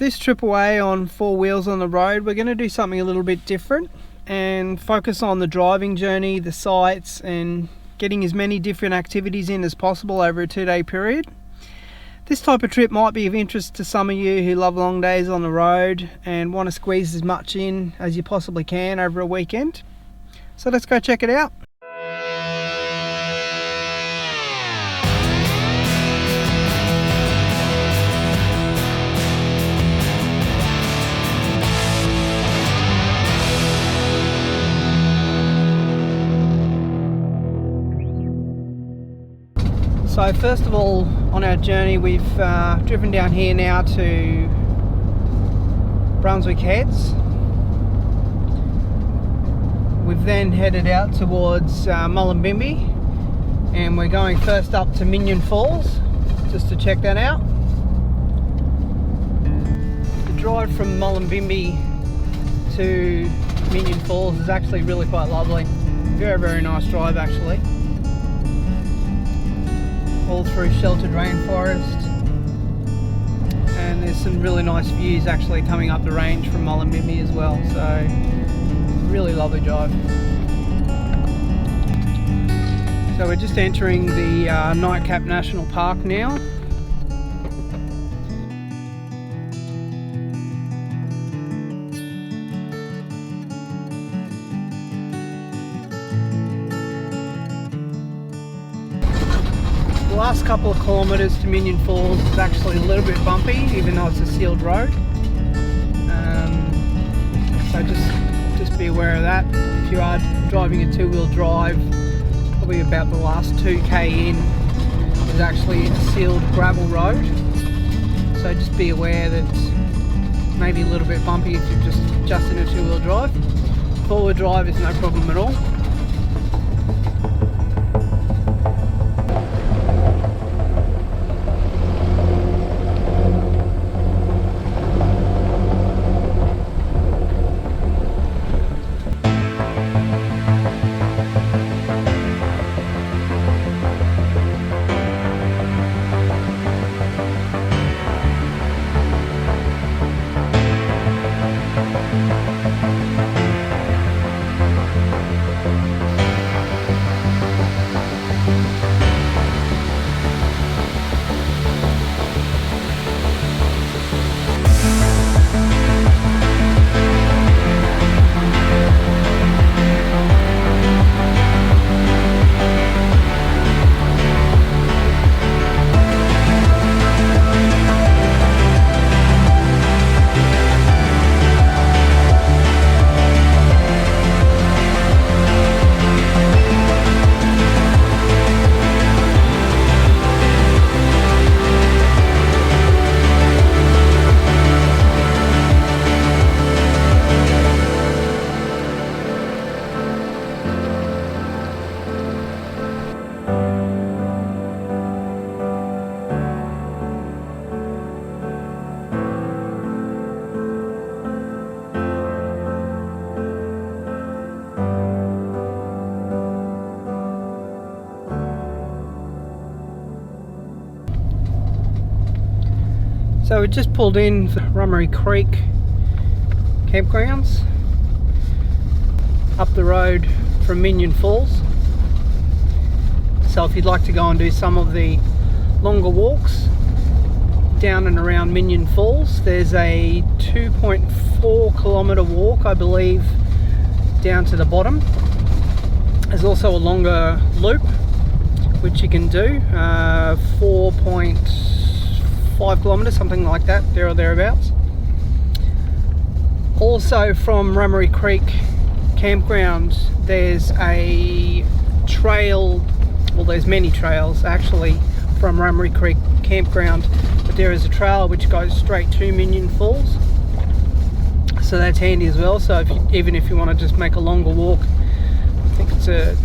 This trip away on 4 wheels on the road, we're going to do something a little bit different and focus on the driving journey, the sights, and getting as many different activities in as possible over a 2-day period. This type of trip might be of interest to some of you who love long days on the road and want to squeeze as much in as you possibly can over a weekend. So let's go check it out. So first of all, on our journey, we've driven down here now to Brunswick Heads. We've then headed out towards Mullumbimby, and we're going first up to Minyon Falls just to check that out. The drive from Mullumbimby to Minyon Falls is actually really quite lovely. Very nice drive actually. All through sheltered rainforest, and there's some really nice views actually coming up the range from Mullumbimby as well, so really lovely drive. So we're just entering the Nightcap National Park now. The last couple of kilometres to Minyon Falls is actually a little bit bumpy, even though it's a sealed road. So just be aware of that. If you are driving a 2-wheel drive, probably about the last 2k in is actually a sealed gravel road. So just be aware that it's maybe a little bit bumpy if you're just in a 2-wheel drive. 4-wheel drive is no problem at all. So we just pulled in for Rummery Creek campgrounds up the road from Minyon Falls. So if you'd like to go and do some of the longer walks down and around Minyon Falls, there's a 2.4 kilometre walk, I believe, down to the bottom. There's also a longer loop which you can do, 4.5 kilometres, something like that, there or thereabouts. Also from Rummery Creek Campground, there's a trail, well there's many trails actually from Rummery Creek Campground, but there is a trail which goes straight to Minyon Falls, so that's handy as well. So even if you want to just make a longer walk, I think it's a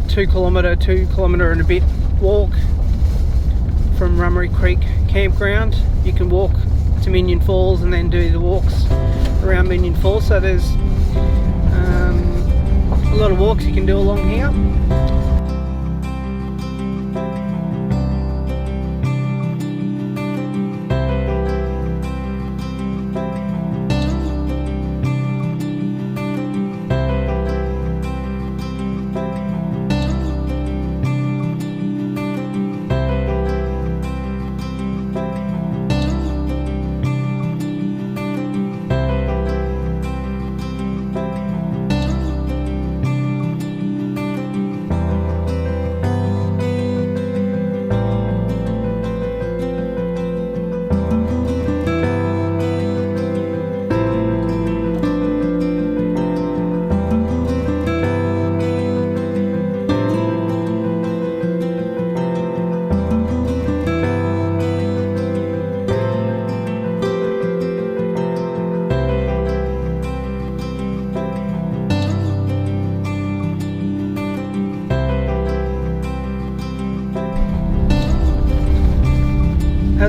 2 kilometre and a bit walk from Rummery Creek Campground. You can walk to Minyon Falls and then do the walks around Minyon Falls, so there's a lot of walks you can do along here.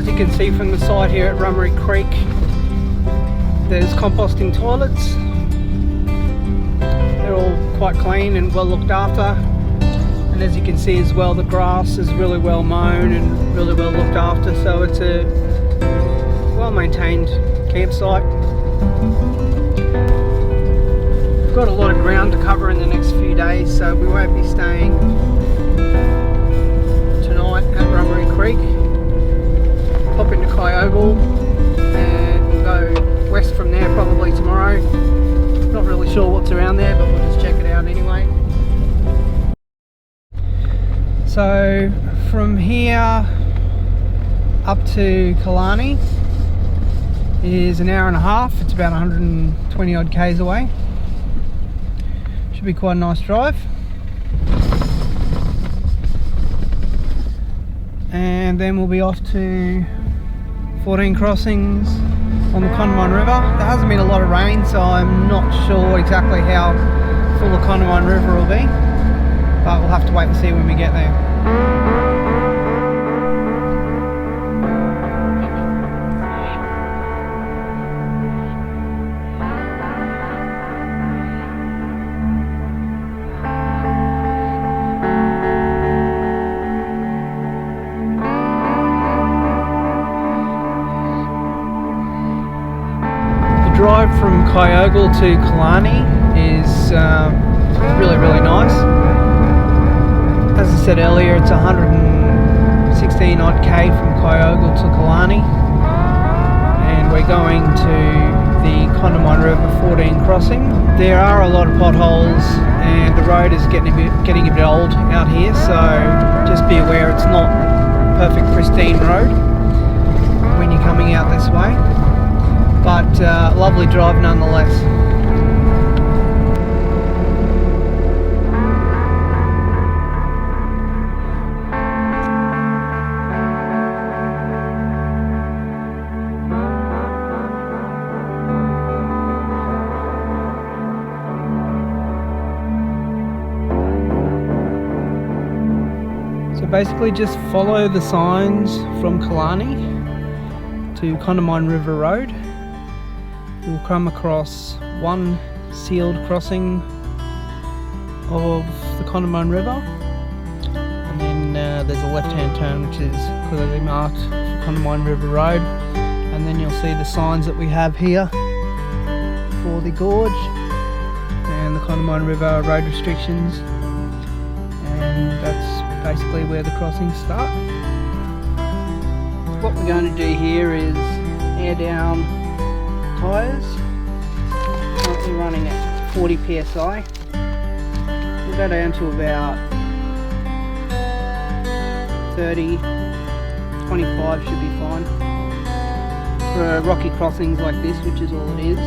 As you can see from the side here at Rummery Creek, there's composting toilets. They're all quite clean and well looked after. And as you can see as well, the grass is really well mown and really well looked after, so it's a well maintained campsite. We've got a lot of ground to cover in the next few days, so we won't be staying tonight at Rummery Creek. Pop into Kyogle and we'll go west from there probably tomorrow. Not really sure what's around there, but we'll just check it out anyway. So from here up to Killarney is an hour and a half. It's about 120 odd k's away. Should be quite a nice drive. And then we'll be off to 14 crossings on the Condamine River. There hasn't been a lot of rain, so I'm not sure exactly how full the Condamine River will be, but we'll have to wait and see when we get there. The drive from Kyogle to Killarney is really nice. As I said earlier, it's 116 odd k from Kyogle to Killarney, and we're going to the Condamine River 14 crossing. There are a lot of potholes and the road is getting a bit old out here, so just be aware it's not a perfect pristine road when you're coming out this way, but lovely drive nonetheless. So basically just follow the signs from Killarney to Condamine River Road. You'll come across one sealed crossing of the Condamine River, and then there's a left-hand turn which is clearly marked for Condamine River Road, and then you'll see the signs that we have here for the gorge and the Condamine River road restrictions, and that's basically where the crossings start. What we're going to do here is air down tyres, currently running at 40 psi. We'll go down to about 30, 25 should be fine for rocky crossings like this, which is all it is.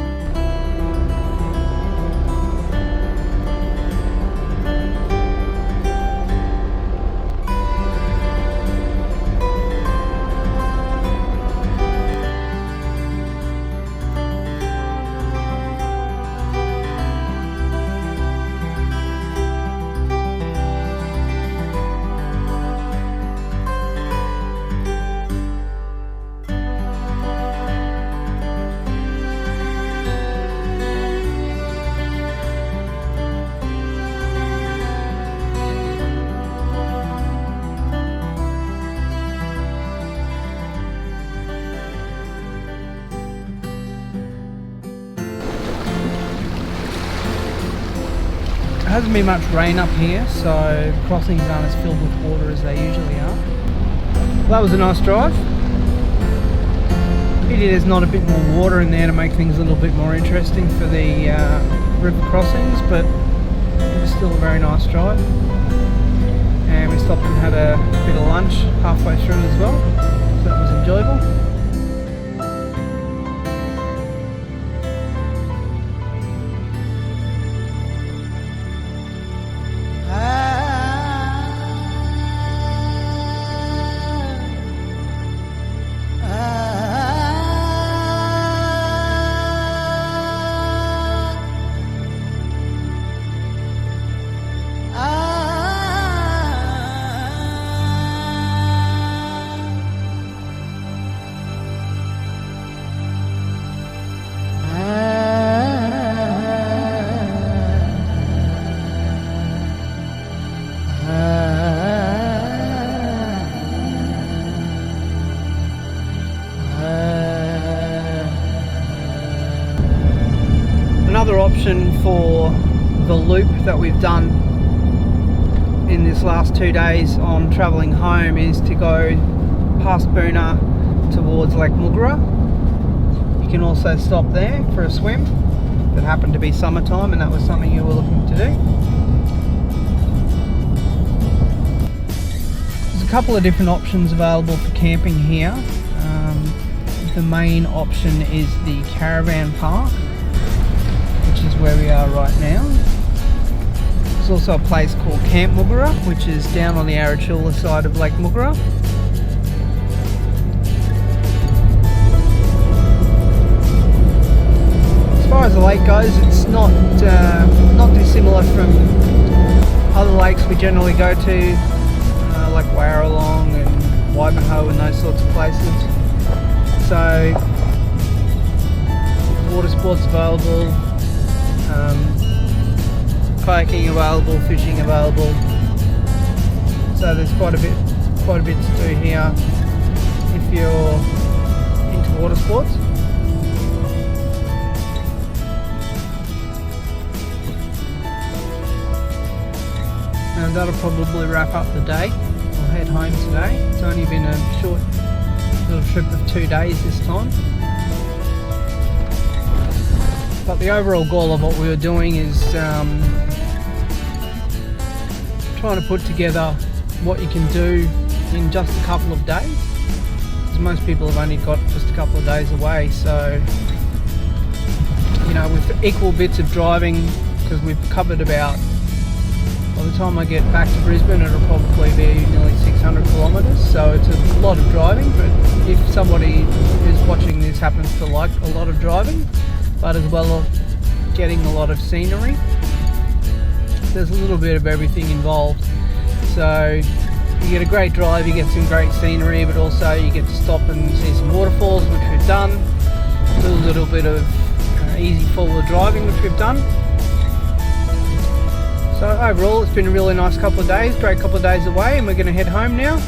There hasn't been much rain up here, so crossings aren't as filled with water as they usually are. Well, that was a nice drive. Pity there's not a bit more water in there to make things a little bit more interesting for the river crossings, but it was still a very nice drive. And we stopped and had a bit of lunch halfway through as well, so that was enjoyable. another option for the loop that we've done in this last 2 days on travelling home is to go past Boona towards Lake Moogerah. You can also stop there for a swim. It happened to be summertime and that was something you were looking to do. There's a couple of different options available for camping here. The main option is the caravan park, which is where we are right now. There's also a place called Camp Moogerah, which is down on the Arachula side of Lake Moogerah. As far as the lake goes, it's not dissimilar from other lakes we generally go to, like Warralong and Waimaho and those sorts of places. So, water sports available, kayaking available, fishing available. So there's quite a bit to do here if you're into water sports. And that'll probably wrap up the day. I'll head home today. It's only been a short little trip of 2 days this time. But the overall goal of what we were doing is trying to put together what you can do in just a couple of days. Because most people have only got just a couple of days away, so you know, with equal bits of driving, because we've covered about, by the time I get back to Brisbane it'll probably be nearly 600 kilometres, so it's a lot of driving. But if somebody who's watching this happens to like a lot of driving, but as well as getting a lot of scenery, there's a little bit of everything involved. So you get a great drive, you get some great scenery, but also you get to stop and see some waterfalls, which we've done, do a little bit of easy forward driving, which we've done. So overall it's been a really nice couple of days, great couple of days away, and we're going to head home now.